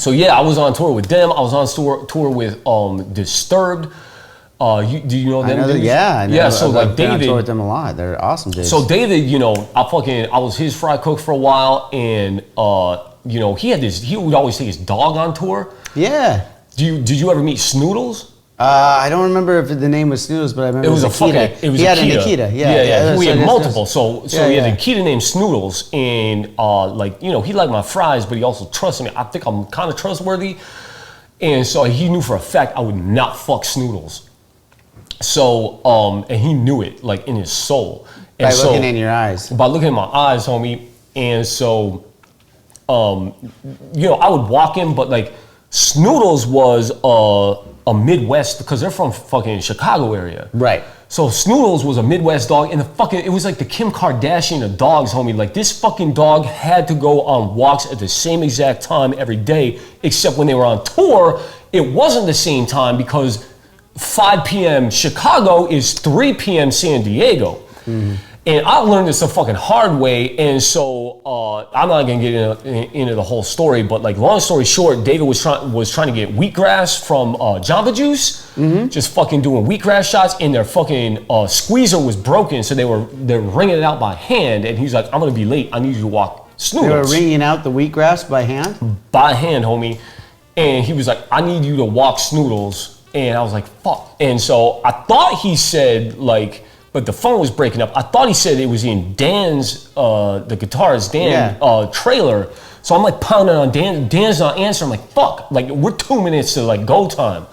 So yeah, I was on tour with them. I was on tour with Disturbed. Do you know them? I know yeah. So like David, on tour with them a lot. They're awesome dudes. So David, you know, I was his fry cook for a while, and you know, he would always take his dog on tour. Yeah. Did you ever meet Snoodles? I don't remember if the name was Snoodles, but I remember it was Akita. He had an Akita. Yeah. He had multiple. So he had an Akita named Snoodles, and like, you know, he liked my fries, but he also trusted me. I think I'm kind of trustworthy, and so he knew for a fact I would not fuck Snoodles. So and he knew it, like, in his soul. And by looking in your eyes. By looking in my eyes, homie. And so, you know, I would walk in, but like Snoodles was a Midwest, because they're from fucking Chicago area. Right. So Snoodles was a Midwest dog, and it was like the Kim Kardashian of dogs, homie. Like, this fucking dog had to go on walks at the same exact time every day, except when they were on tour, it wasn't the same time, because 5 p.m. Chicago is 3 p.m. San Diego. Mm-hmm. And I learned this the fucking hard way, and so I'm not gonna get into the whole story, but like, long story short, David was trying to get wheatgrass from Jamba Juice, just fucking doing wheatgrass shots, and their fucking squeezer was broken, so they're wringing it out by hand, and he's like, I'm gonna be late, I need you to walk Snoodles. They were wringing out the wheatgrass by hand? By hand, homie. And he was like, I need you to walk Snoodles, and I was like, fuck. And so I thought he said, like, but the phone was breaking up. I thought he said it was in Dan's, the guitarist, trailer. So I'm like pounding on Dan. Dan's not answering. I'm like, fuck. Like, we're 2 minutes to like go time.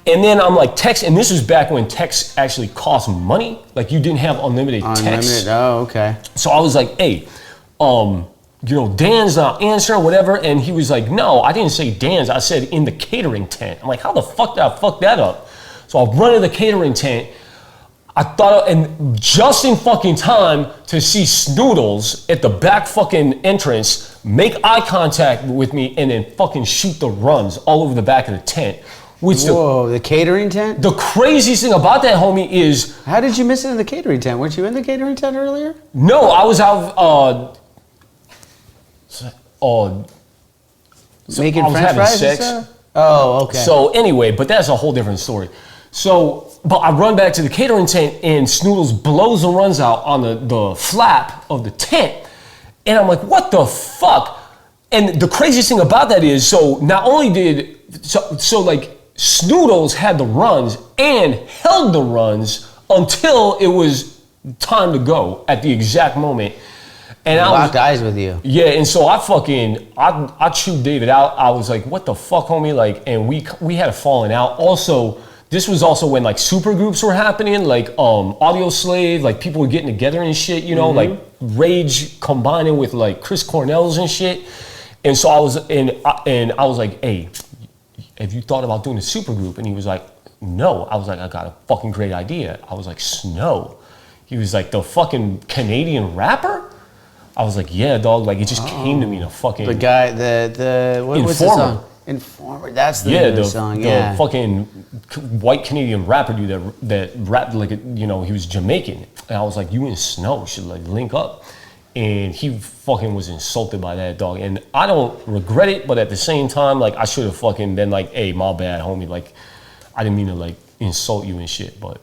And then I'm like texting, and this was back when text actually cost money. Like, you didn't have unlimited text. Oh, okay. So I was like, hey, you know, Dan's not answering, whatever. And he was like, no, I didn't say Dan's. I said in the catering tent. I'm like, how the fuck did I fuck that up? So I run to the catering tent. I thought, and just in fucking time to see Snoodles at the back fucking entrance, make eye contact with me, and then fucking shoot the runs all over the back of the tent. Whoa, the catering tent? The craziest thing about that, homie, is... How did you miss it in the catering tent? Weren't you in the catering tent earlier? No, I was out, making French fries and stuff? Oh, okay. So anyway, but that's a whole different story. So, but I run back to the catering tent, and Snoodles blows the runs out on the flap of the tent. And I'm like, what the fuck? And the craziest thing about that is, so not only did, so like Snoodles had the runs and held the runs until it was time to go at the exact moment. And I locked eyes with you. Yeah, and so I chewed David out. I was like, what the fuck, homie? Like, and we had a falling out. Also, this was also when like super groups were happening, like Audio Slave, like people were getting together and shit, you know, like Rage combining with like Chris Cornell's and shit. And so I was like, hey, have you thought about doing a super group? And he was like, no. I was like, I got a fucking great idea. I was like, Snow. He was like, the fucking Canadian rapper? I was like, yeah, dog. Like, it just came to me in a fucking... The guy, what was the song? Informer, that's the song, yeah. The fucking white Canadian rapper dude that rapped like, you know, he was Jamaican. And I was like, you and Snow should like link up. And he fucking was insulted by that, dog. And I don't regret it, but at the same time, like, I should have fucking been like, hey, my bad, homie. Like, I didn't mean to like insult you and shit, but.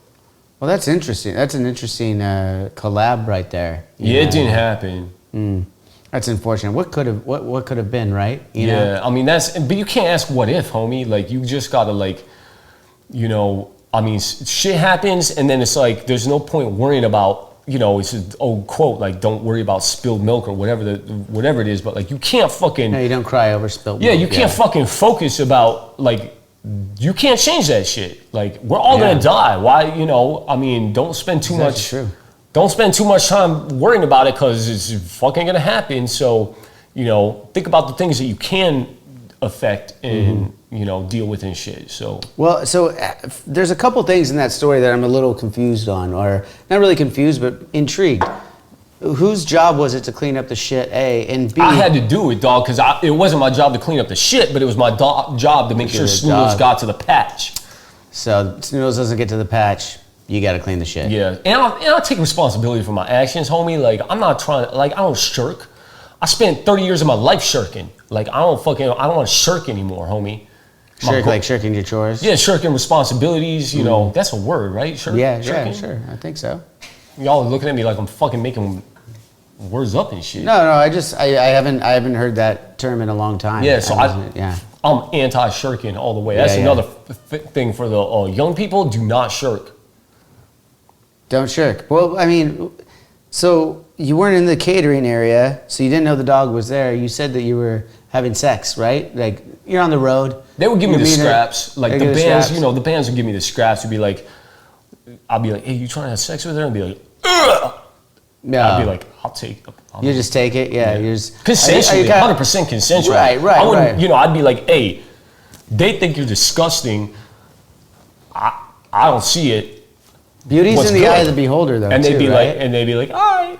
Well, that's interesting. That's an interesting collab right there. Yeah, it didn't happen. That's unfortunate. What could have been, right? You know? know? I mean, but you can't ask what if, homie. Like, you just gotta like, you know, I mean, shit happens, and then it's like, there's no point worrying about, you know, it's an old quote, like, don't worry about spilled milk or whatever it is, but like, you can't fucking... No, you don't cry over spilled milk. Yeah, you can't fucking focus about, like, you can't change that shit. Like, we're all gonna die. Why, you know, I mean, don't spend too much... True. Don't spend too much time worrying about it, because it's fucking gonna happen. So, you know, think about the things that you can affect and, you know, deal with and shit. So. Well, so there's a couple things in that story that I'm a little confused on, or not really confused, but intrigued. Whose job was it to clean up the shit, A, and B? I had to do it, dog, because it wasn't my job to clean up the shit, but it was my job to make sure Snoodles got to the patch. So Snoodles doesn't get to the patch. You got to clean the shit. Yeah, and I'll take responsibility for my actions, homie. Like, I'm not trying to, like, I don't shirk. I spent 30 years of my life shirking. Like, I don't want to shirk anymore, homie. Like shirking your chores? Yeah, shirking responsibilities, you know. That's a word, right? Shirking? Yeah, sure. I think so. Y'all are looking at me like I'm fucking making words up and shit. No, I haven't heard that term in a long time. Yeah, so I'm anti-shirking all the way. That's another thing for the young people. Do not shirk. Don't shirk. Well, I mean, so you weren't in the catering area, so you didn't know the dog was there. You said that you were having sex, right? Like, you're on the road. They would give me the scraps. Like, the bands, you know, the bands would give me the scraps. It'd be like, I'll be like, hey, you trying to have sex with her? And be like, ugh. Yeah. I'd be like, I'll take it. You just take it? Yeah. You just, consensually, 100% consensual. Right. I wouldn't, you know, I'd be like, hey, they think you're disgusting. I don't see it. Beauty's in the eye of the beholder, though. And they'd be right? like, all right.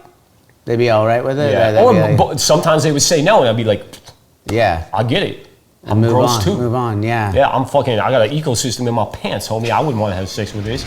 They'd be all right with it? Yeah. But sometimes they would say no, and I'd be like, yeah. I get it. I'm gross too. Move on, yeah. Yeah, I got an ecosystem in my pants, homie. I wouldn't want to have sex with this.